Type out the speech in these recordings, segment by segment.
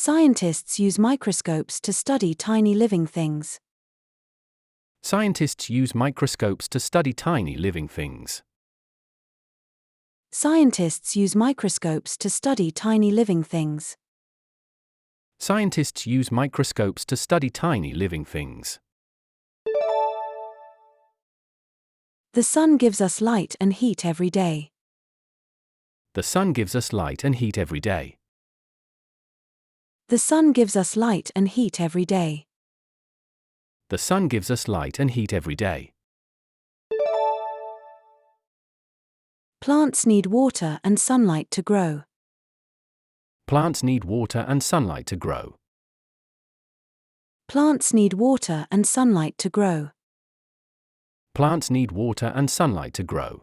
Scientists use microscopes to study tiny living things. Scientists use microscopes to study tiny living things. Scientists use microscopes to study tiny living things. Scientists use microscopes to study tiny living things. The sun gives us light and heat every day. The sun gives us light and heat every day. The sun gives us light and heat every day. The sun gives us light and heat every day. Plants need water and sunlight to grow. Plants need water and sunlight to grow. Plants need water and sunlight to grow. Plants need water and sunlight to grow.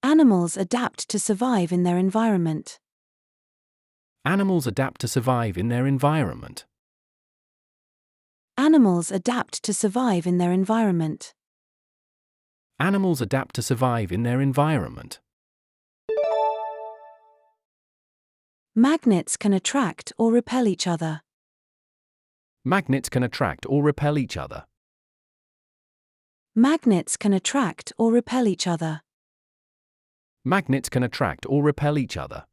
Animals adapt to survive in their environment. Animals adapt to survive in their environment. Animals adapt to survive in their environment. Animals adapt to survive in their environment. Magnets can attract or repel each other. Magnets can attract or repel each other. Magnets can attract or repel each other. Magnets can attract or repel each other.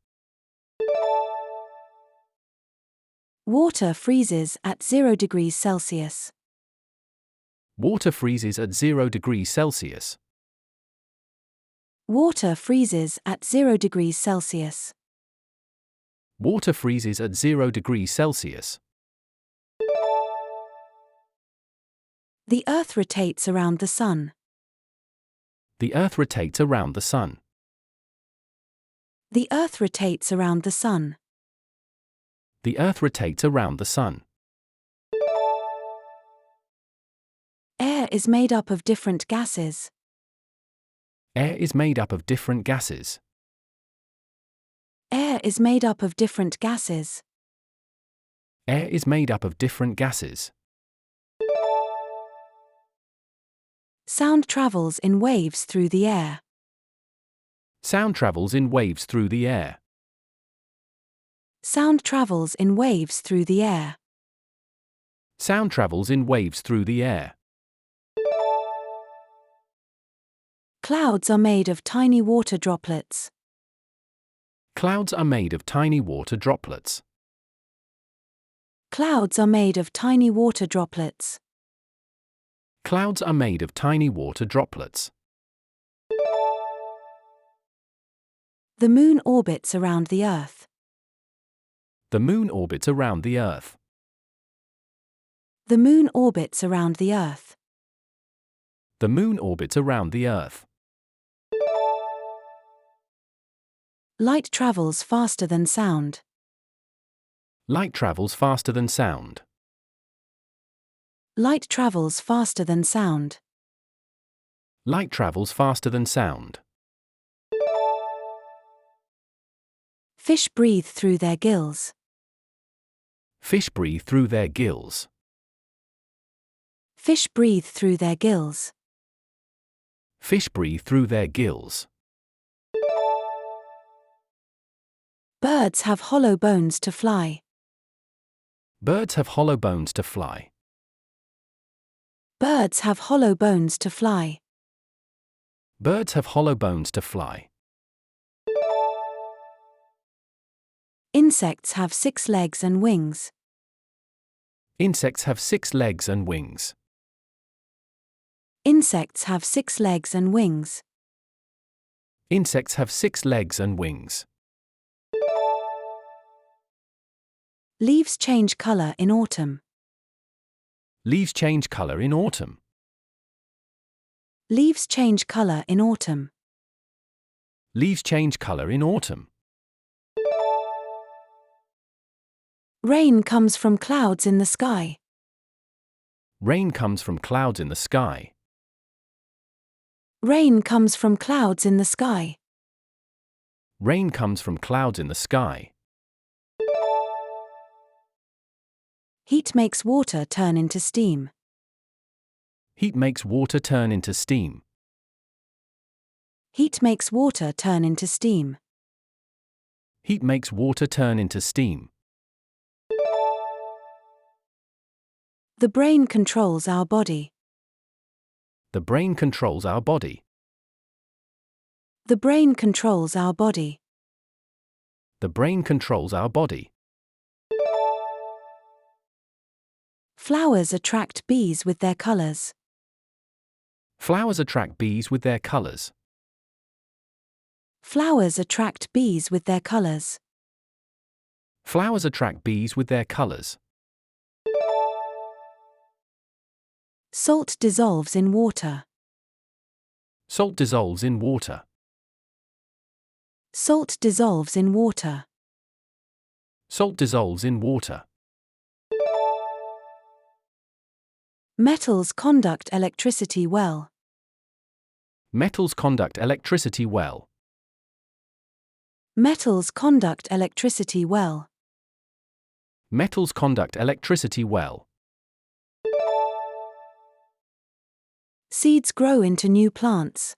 Water freezes at 0 degrees Celsius. Water freezes at 0 degrees Celsius. Water freezes at 0 degrees Celsius. Water freezes at 0 degrees Celsius. The Earth rotates around the sun. The Earth rotates around the sun. The Earth rotates around the sun. The Earth rotates around the sun. Air is made up of different gases. Air is made up of different gases. Air is made up of different gases. Air is made up of different gases. Sound travels in waves through the air. Sound travels in waves through the air. Sound travels in waves through the air. Sound travels in waves through the air. Clouds are made of tiny water droplets. Clouds are made of tiny water droplets. Clouds are made of tiny water droplets. Clouds are made of tiny water droplets. The moon orbits around the Earth. The moon orbits around the Earth. The moon orbits around the Earth. The moon orbits around the Earth. Light travels faster than sound. Light travels faster than sound. Light travels faster than sound. Light travels faster than sound. Fish breathe through their gills. Fish breathe through their gills. Fish breathe through their gills. Fish breathe through their gills. Birds have hollow bones to fly. Birds have hollow bones to fly. Birds have hollow bones to fly. Birds have hollow bones to fly. Insects have 6 legs and wings. Insects have 6 legs and wings. Insects have 6 legs and wings. Insects have 6 legs and wings. Leaves change color in autumn. Leaves change color in autumn. Leaves change color in autumn. Leaves change color in autumn. Rain comes from clouds in the sky. Rain comes from clouds in the sky. Rain comes from clouds in the sky. Rain comes from clouds in the sky. Heat makes water turn into steam. Heat makes water turn into steam. Heat makes water turn into steam. Heat makes water turn into steam. The brain controls our body. The brain controls our body. The brain controls our body. The brain controls our body. Flowers attract bees with their colors. Flowers attract bees with their colors. Flowers attract bees with their colors. Flowers attract bees with their colors. Salt dissolves in water. Salt dissolves in water. Salt dissolves in water. Salt dissolves in water. Metals conduct electricity well. Metals conduct electricity well. Metals conduct electricity well. Metals conduct electricity well. Seeds grow into new plants.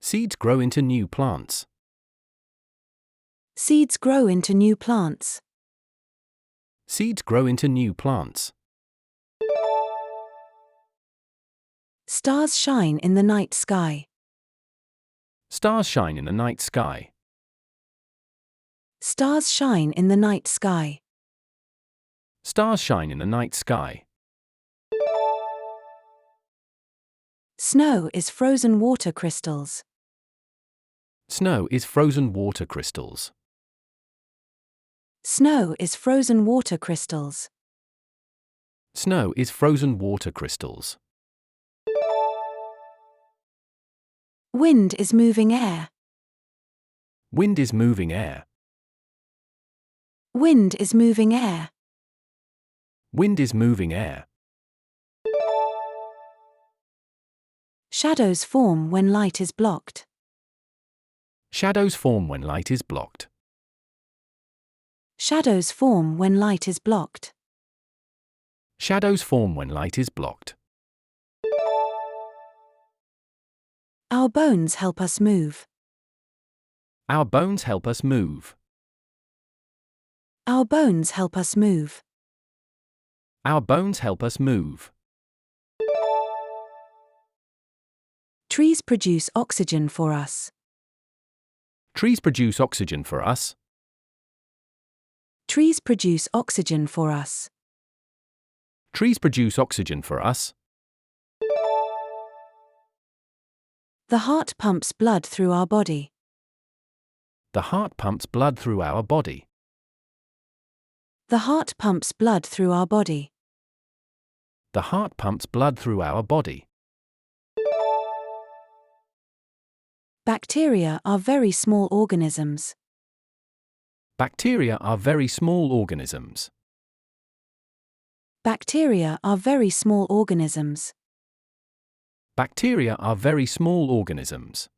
Seeds grow into new plants. Seeds grow into new plants. Seeds grow into new plants. Stars shine in the night sky. Stars shine in the night sky. Stars shine in the night sky. Stars shine in the night sky. Snow is frozen water crystals. Snow is frozen water crystals. Snow is frozen water crystals. Snow is frozen water crystals. Wind is moving air. Wind is moving air. Wind is moving air. Wind is moving air. Shadows form when light is blocked. Shadows form when light is blocked. Shadows form when light is blocked. Shadows form when light is blocked. Our bones help us move. Our bones help us move. Our bones help us move. Our bones help us move. Trees produce oxygen for us. Trees produce oxygen for us. Trees produce oxygen for us. Trees produce oxygen for us. The heart pumps blood through our body. The heart pumps blood through our body. The heart pumps blood through our body. The heart pumps blood through our body. Bacteria are very small organisms. Bacteria are very small organisms. Bacteria are very small organisms. Bacteria are very small organisms.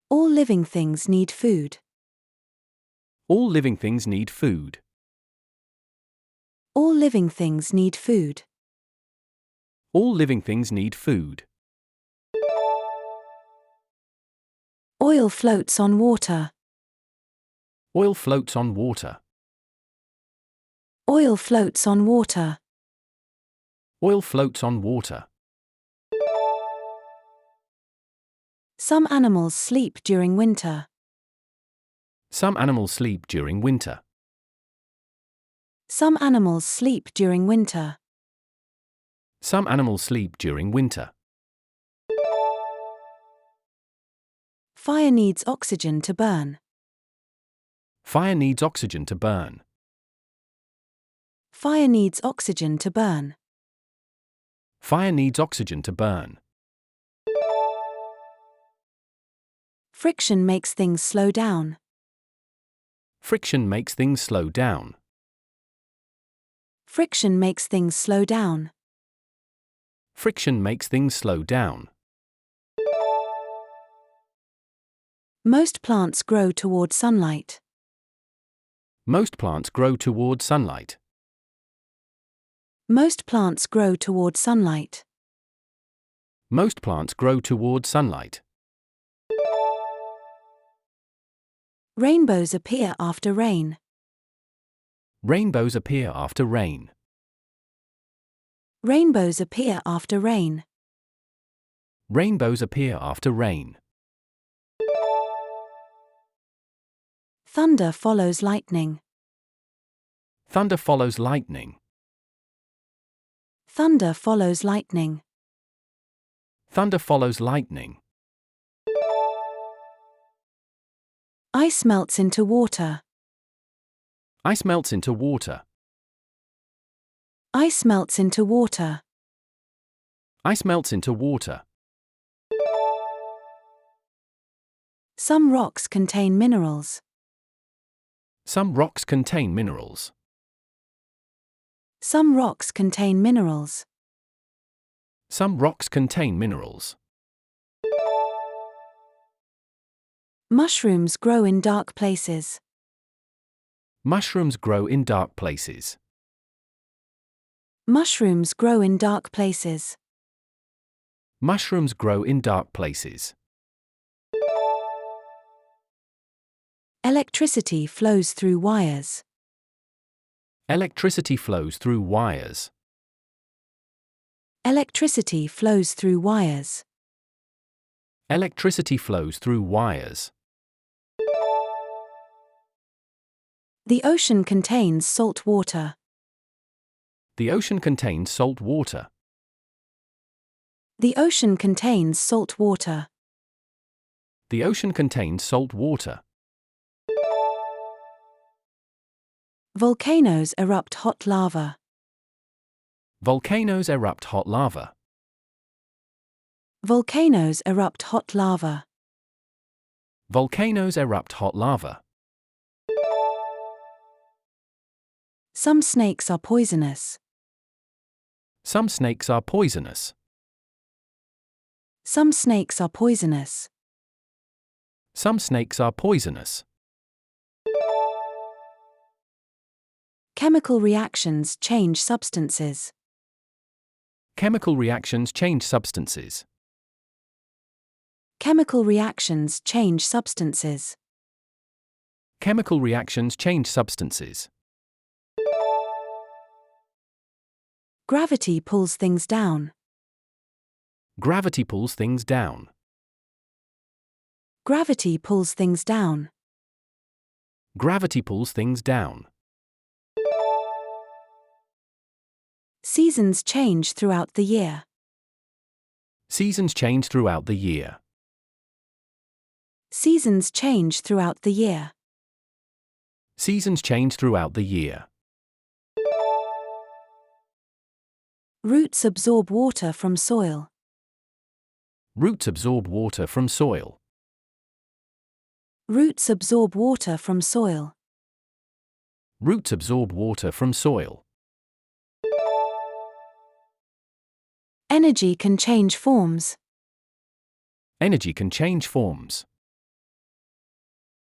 All living things need food. All living things need food. All living things need food. All living things need food. Oil floats on water. Oil floats on water. Oil floats on water. Oil floats on water. Some animals sleep during winter. Some animals sleep during winter. Some animals sleep during winter. Some animals sleep during winter. Fire needs oxygen to burn. Fire needs oxygen to burn. Fire needs oxygen to burn. Fire needs oxygen to burn. Friction makes things slow down. Friction makes things slow down. Friction makes things slow down. Friction makes things slow down. Most plants grow toward sunlight. Most plants grow toward sunlight. Most plants grow toward sunlight. Most plants grow toward sunlight. Rainbows appear after rain. Rainbows appear after rain. Rainbows appear after rain. Rainbows appear after rain. Thunder follows lightning. Thunder follows lightning. Thunder follows lightning. Thunder follows lightning. Ice melts into water. Ice melts into water. Ice melts into water. Ice melts into water. Some rocks contain minerals. Some rocks contain minerals. Some rocks contain minerals. Some rocks contain minerals. Mushrooms grow in dark places. Mushrooms grow in dark places. Mushrooms grow in dark places. Mushrooms grow in dark places. Electricity flows through wires. Electricity flows through wires. Electricity flows through wires. Electricity flows through wires. The ocean contains salt water. The ocean contains salt water. The ocean contains salt water. The ocean contains salt water. Volcanoes erupt hot lava. Volcanoes erupt hot lava. Volcanoes erupt hot lava. Volcanoes erupt hot lava. Some snakes are poisonous. Some snakes are poisonous. Some snakes are poisonous. Some snakes are poisonous. Chemical reactions change substances. Chemical reactions change substances. Chemical reactions change substances. Chemical reactions change substances. Gravity pulls things down. Gravity pulls things down. Gravity pulls things down. Gravity pulls things down. Seasons change throughout the year. Seasons change throughout the year. Seasons change throughout the year. Seasons change throughout the year. Roots absorb water from soil. Roots absorb water from soil. Roots absorb water from soil. Roots absorb water from soil. Energy can change forms. Energy can change forms.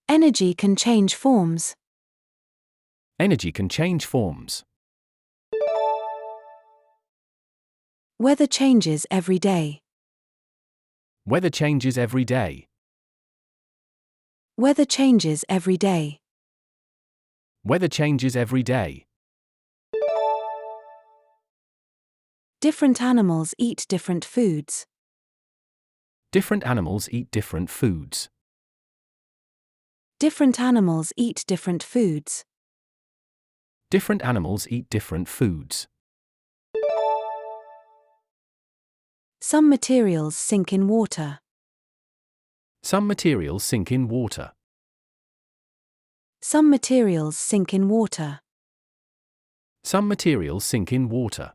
Energy can change forms. Energy can change forms. Weather changes every day. Weather changes every day. Weather changes every day. Weather changes every day. Different animals eat different foods. Different animals eat different foods. Different animals eat different foods. Different animals eat different foods. Some materials sink in water. Some materials sink in water. Some materials sink in water. Some materials sink in water.